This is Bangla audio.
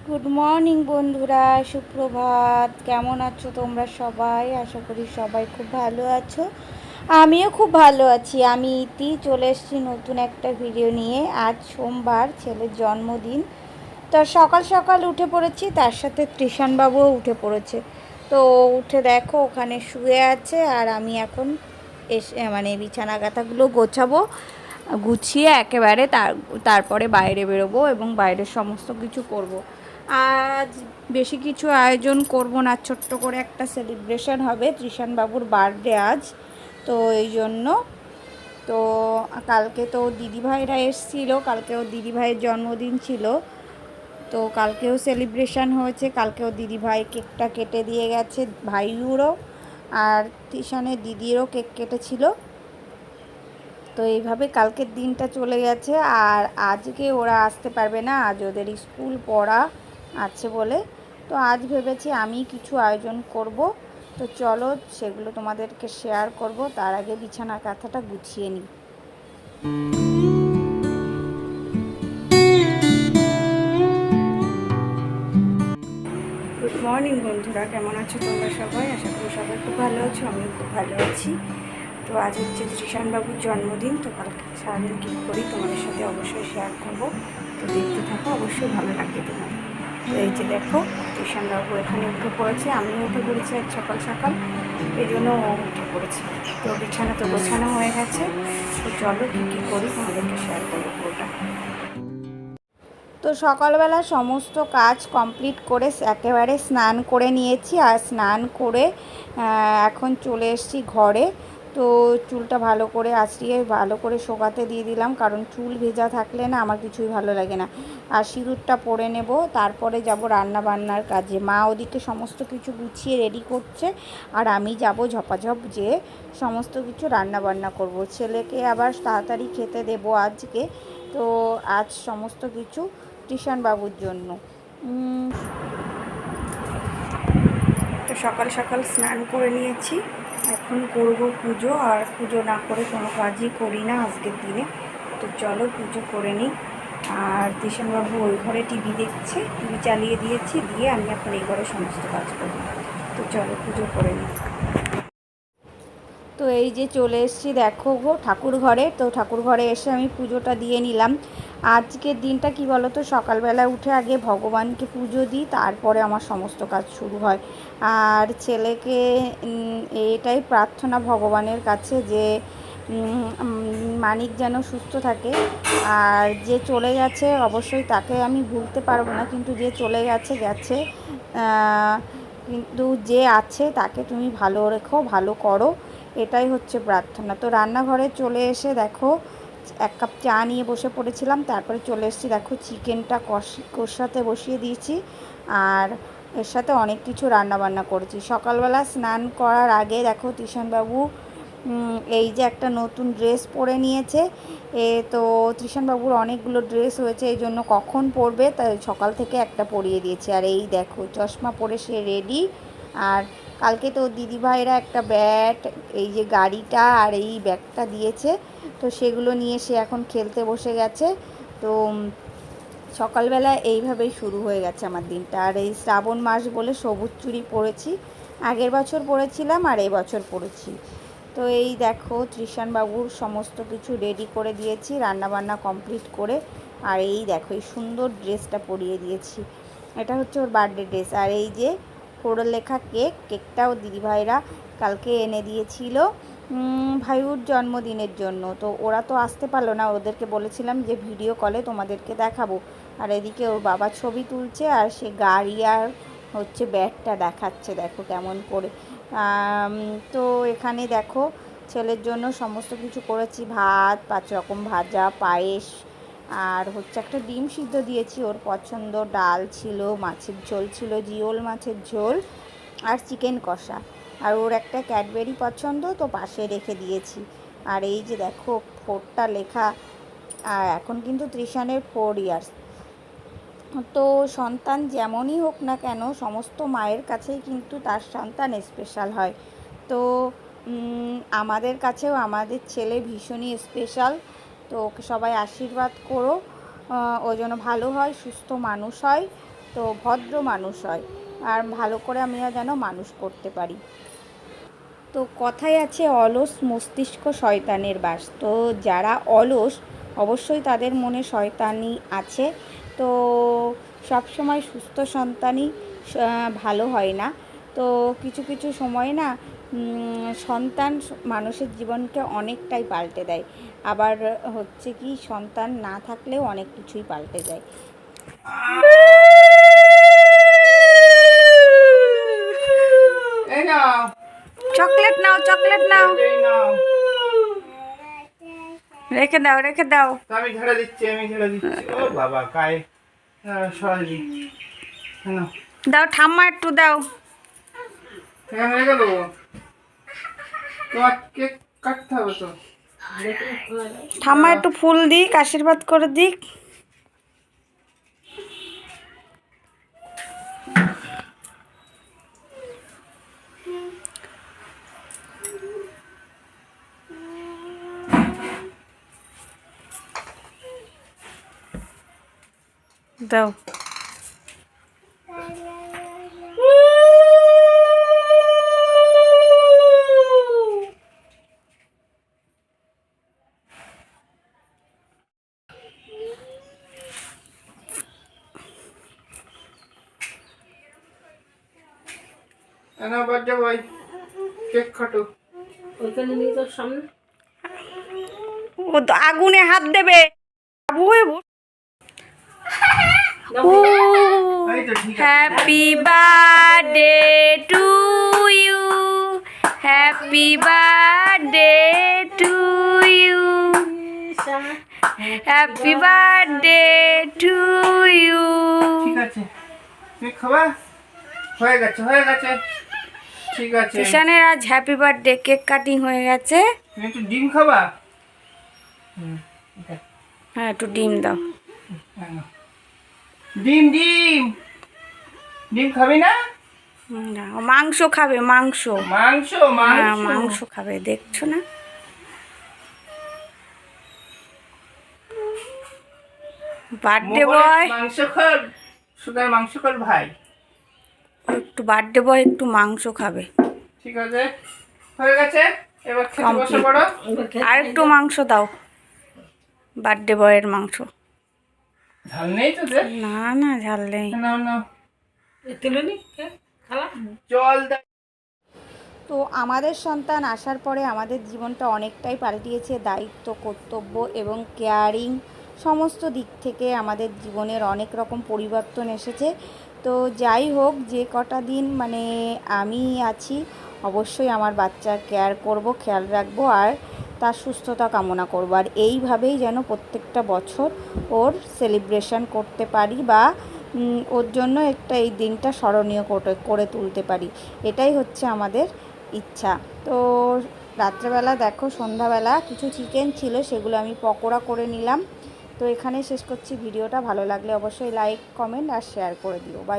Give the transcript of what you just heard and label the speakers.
Speaker 1: গুড মর্নিং বন্ধুরা, সুপ্রভাত। কেমন আছো তোমরা সবাই? আশা করি সবাই খুব ভালো আছো। আমিও খুব ভালো আছি। আমি ইতি চলে এসেছি নতুন একটা ভিডিও নিয়ে। আজ সোমবার, ছেলের জন্মদিন। তো সকাল সকাল উঠে পড়েছি, তার সাথে ত্রিশানবাবুও উঠে পড়েছে। তো উঠে দেখো ওখানে শুয়ে আছে, আর আমি এখন মানে বিছানা কাঁথাগুলো গোছাবো, গুছিয়ে একেবারে তারপরে বাইরে বেরোবো এবং বাইরের সমস্ত কিছু করব। আজ বেশি কিছু আয়োজন করব না, ছোট্ট করে একটা সেলিব্রেশন হবে। ত্রিশানবাবুর বার্থডে আজ, তো এই জন্য। তো কালকে তো দিদিভাইরা এসেছিলো, কালকে ওর দিদিভাইয়ের জন্মদিন ছিল। তো কালকেও সেলিব্রেশন হয়েছে, কালকেও দিদিভাই কেকটা কেটে দিয়ে গেছে, ভাইউরও আর ত্রিশানের দিদিরও কেক কেটেছিল। তো এইভাবে কালকের দিনটা চলে গেছে। আর আজকে ওরা আসতে পারবে না, আজ ওদের স্কুল পড়া আছে বলে। তো আজ ভেবেছি আমি কিছু আয়োজন করব। তো চলো সেগুলো তোমাদেরকে শেয়ার করব, তার আগে বিছানার কাঁথাটা গুছিয়ে নিই। গুড মর্নিং বন্ধুরা, কেমন আছো তোমরা সবাই? আশা করি সবাই খুব ভালো আছো, আমিও খুব ভালো আছি। তো আজ হচ্ছে ত্রিশানবাবুর জন্মদিন। তো কালকে সারাদিন কী করি তোমাদের সাথে অবশ্যই শেয়ার করবো। তো দেখতে থাকো, অবশ্যই ভালো লাগবে তোমার। তো এই যে দেখো, ত্রিশানবাবু এখানে উঠে পড়েছে, আমিও উঠে পড়েছি আজ সকাল সকাল, এই জন্য ও উঠে পড়েছে। তো বিছানা তো গোছানো হয়ে গেছে। তো চলো কী কী করি তোমাদেরকে শেয়ার করবো পুরোটা। তো সকালবেলা সমস্ত কাজ কমপ্লিট করে একেবারে স্নান করে নিয়েছি, আর স্নান করে এখন চলে এসেছি ঘরে। তো চুলটা ভালো করে আঁচড়িয়ে ভালো করে শোকাতে দিয়ে দিলাম, কারণ চুল ভেজা থাকলে না আমার কিছুই ভালো লাগে না। আর সিঁদুরটা পরে নেব, তারপরে যাব রান্না বান্নার কাজে। মা ওদিকে সমস্ত কিছু গুছিয়ে রেডি করছে, আর আমি যাব ঝপাঝপ যে সমস্ত কিছু রান্না বান্না করব। ছেলেকে আবার তাড়াতাড়ি খেতে দেব আজকে। তো আজ সমস্ত কিছু ত্রিশানবাবুর জন্য। তো সকাল সকাল স্নান করে নিয়েছি, এখন করব পুজো। আর পুজো না করে কোনো কাজই করি না আজকের দিনে। তো চলো পুজো করে নিই। আর ত্রিশানবাবু ওই ঘরে টিভি দেখছে, টিভি চালিয়ে দিয়েছি, দিয়ে আমি এখন এই ঘরে সমস্ত কাজ করব। তো চলো পুজো করে নিই। তো এই যে চলে এসেছি দেখো গো ঠাকুর ঘরে। তো ঠাকুর ঘরে এসে আমি পুজোটা দিয়ে নিলাম। আজকের দিনটা কি বলো তো, সকালবেলা উঠে আগে ভগবানকে পুজো দিই, তারপরে আমার সমস্ত কাজ শুরু হয়। আর ছেলেকে এটাই প্রার্থনা ভগবানের কাছে যে মানিক যেন সুস্থ থাকে। আর যে চলে গেছে অবশ্যই তাকে আমি ভুলতে পারবো না, কিন্তু যে চলে গেছে গেছে, কিন্তু যে আছে তাকে তুমি ভালো রেখো, ভালো করো, এটাই হচ্ছে প্রার্থনা। তো রান্নাঘরে চলে এসে দেখো এক কাপ চা নিয়ে বসে পড়েছিলাম, তারপরে চলে এসেছি দেখো চিকেনটা কষাতে বসিয়ে দিয়েছি। আর এর সাথে অনেক কিছু রান্না বান্না করেছি। সকালবেলা স্নান করার আগে দেখো ত্রিশানবাবু এই যে একটা নতুন ড্রেস পরে নিয়েছে। তো ত্রিশানবাবুর অনেকগুলো ড্রেস হয়েছে, এই জন্য কখন পরবে তাই সকাল থেকে একটা পরিয়ে দিয়েছি। আর এই দেখো চশমা পরে সে রেডি। আর কালকে তো দিদিভাইরা একটা ব্যাট, এই যে গাড়িটা আর এই ব্যাগটা দিয়েছে, তো সেগুলো নিয়ে সে এখন খেলতে বসে গেছে। তো সকালবেলা এইভাবেই শুরু হয়ে গেছে আমার দিনটা। আর এই শ্রাবণ মাস বলে সবুজ চুড়ি পরেছি, আগের বছর পরেছিলাম আর এই বছর পরেছি। তো এই দেখো ত্রিশানবাবুর সমস্ত কিছু রেডি করে দিয়েছি রান্নাবান্না কমপ্লিট করে। আর এই দেখো এই সুন্দর ড্রেসটা পরিয়ে দিয়েছি, এটা হচ্ছে ওর বার্থডে ড্রেস। আর এই যে লেখা কেকটাও দিদিভাইরা কালকে এনে দিয়েছিল ভাইউর জন্মদিনের জন্য। তো ওরা তো আসতে পারলো না, ওদেরকে বলেছিলাম যে ভিডিও কলে তোমাদেরকে দেখাবো। আর এদিকে ওর বাবা ছবি তুলছে, আর সে গাড়ি আর হচ্ছে ব্যাটটা দেখাচ্ছে, দেখো কেমন করে। তো এখানে দেখো ছেলের জন্য সমস্ত কিছু করেছি, ভাত, 5 রকম ভাজা, পায়েস, আর হচ্ছে একটা ডিম সিদ্ধ দিয়েছি ওর পছন্দ, ডাল ছিল, মাছের ঝোল ছিল, জিওল মাছের ঝোল, আর চিকেন কষা। আর ওর একটা ক্যাডবেরি পছন্দ, তো পাশে রেখে দিয়েছি। আর এই যে দেখো 4টা লেখা। আর এখন কিন্তু ত্রিশানের 4 ইয়ার্স। তো সন্তান যেমনই হোক না কেন, সমস্ত মায়ের কাছেই কিন্তু তার সন্তান স্পেশাল হয়। তো আমাদের কাছেও আমাদের ছেলে ভীষণই স্পেশাল। তো ওকে সবাই আশীর্বাদ করো, ও যেন ভালো হয়, সুস্থ মানুষ হয়। তো ভদ্র মানুষ হয়, আর ভালো করে আমিও যেন মানুষ করতে পারি। তো কথায় আছে অলস মস্তিষ্ক শয়তানের বাস। তো যারা অলস অবশ্যই তাদের মনে শয়তানি আছে। তো সবসময় সুস্থ সন্তানই ভালো হয় না। তো কিছু কিছু সময় না সন্তান মানুষের জীবনকে অনেকটাই পাল্টে দেয়। আবার হচ্ছে কি, সন্তান না থাকলেও অনেক কিছুই পাল্টে যায়। চকলেট নাও, চকলেট নাও, রেখে দাও, রেখে দাও।
Speaker 2: আমি ঝেড়ে দিচ্ছি, আমি ঝেড়ে দিচ্ছি। ও বাবা, গায়ে সরালি
Speaker 1: দাও ঠাম্মা, একটু দাও।
Speaker 2: এখানে রেখে দেবো, তোমার কেক কাটতে হবে তো।
Speaker 1: ঠাম্মা একটু ফুল দিক, আশীর্বাদ করে দিক। দাও।
Speaker 2: না বাচ্চা ভাই, কেক কাটো।
Speaker 3: ওইখানে নিয়ে যাও সামনে।
Speaker 1: ও তো আগুনে হাত দেবে। Happy birthday to you, happy birthday to you, happy birthday to you.
Speaker 2: ঠিক আছে, কেক খাবা? হয়ে গেছে, হয়ে গেছে, ঠিক আছে।
Speaker 1: ঈশানের আজ হ্যাপি বার্থডে, কেক কাটিং হয়ে গেছে।
Speaker 2: তুমি একটু ডিম খাবা?
Speaker 1: হ্যাঁ, একটু ডিম দাও।
Speaker 2: ডিম ডিম ডিম খাবি না?
Speaker 1: না, মাংস খাবে, মাংস।
Speaker 2: মাংস
Speaker 1: হ্যাঁ,
Speaker 2: মাংস
Speaker 1: মাংস খাবে, দেখছো না? বার্থডে বয়
Speaker 2: মাংস খর, সুগার মাংস খর ভাই।
Speaker 1: একটু বার্থডে বয় একটু মাংস খাবে।
Speaker 2: ঠিক আছে, হয়ে গেছে, এবার খেতে বসে পড়ো।
Speaker 1: আর একটু মাংস দাও, বার্থডে বয়ের মাংস।
Speaker 2: ঝাল নেই তো দে।
Speaker 1: না না, ঝাল নেই।
Speaker 2: নাও নাও,
Speaker 3: তুলে নি খালা।
Speaker 2: জল দাও।
Speaker 1: তো আমাদের সন্তান আসার পরে আমাদের জীবনটা অনেকটাই পাল্টিয়েছে। দায়িত্ব, কর্তব্য এবং কেয়ারিং সমস্ত দিক থেকে আমাদের জীবনের অনেক রকম পরিবর্তন এসেছে। তো যাই হোক, যে কটা দিন মানে আমি আছি, অবশ্যই আমার বাচ্চার কেয়ার করব, খেয়াল রাখবো, আর তার সুস্থতা কামনা করব। আর এইভাবেই যেন প্রত্যেকটা বছর ওর সেলিব্রেশন করতে পারি, বা ওর জন্য একটা এই দিনটা স্মরণীয় করে তুলতে পারি। এটাই হচ্ছে আমাদের ইচ্ছা। তো রাত্রেবেলা দেখো, সন্ধ্যাবেলা কিছু চিকেন ছিল, সেগুলো আমি পকোড়া করে নিলাম। তো এখানে শেষ করছি ভিডিওটা। ভালো লাগলে অবশ্যই লাইক, কমেন্ট আর শেয়ার করে দিও। বাই।